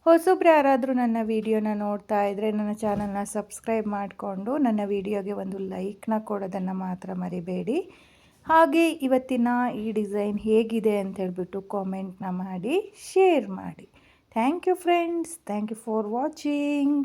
ಹೊಸಬ್ರು ಯಾರಾದರೂ ನನ್ನ ವಿಡಿಯೋನ ನೋಡ್ತಾ ಇದ್ದರೆ ನನ್ನ ಚಾನಲ್ನ ಸಬ್ಸ್ಕ್ರೈಬ್ ಮಾಡಿಕೊಂಡು ನನ್ನ ವಿಡಿಯೋಗೆ ಒಂದು ಲೈಕ್ನ ಕೊಡೋದನ್ನು ಮಾತ್ರ ಮರಿಬೇಡಿ. ಹಾಗೆ ಇವತ್ತಿನ ಈ ಡಿಸೈನ್ ಹೇಗಿದೆ ಅಂತ ಹೇಳ್ಬಿಟ್ಟು ಕಾಮೆಂಟ್ನ ಮಾಡಿ ಶೇರ್ ಮಾಡಿ. Thank you friends, thank you for watching.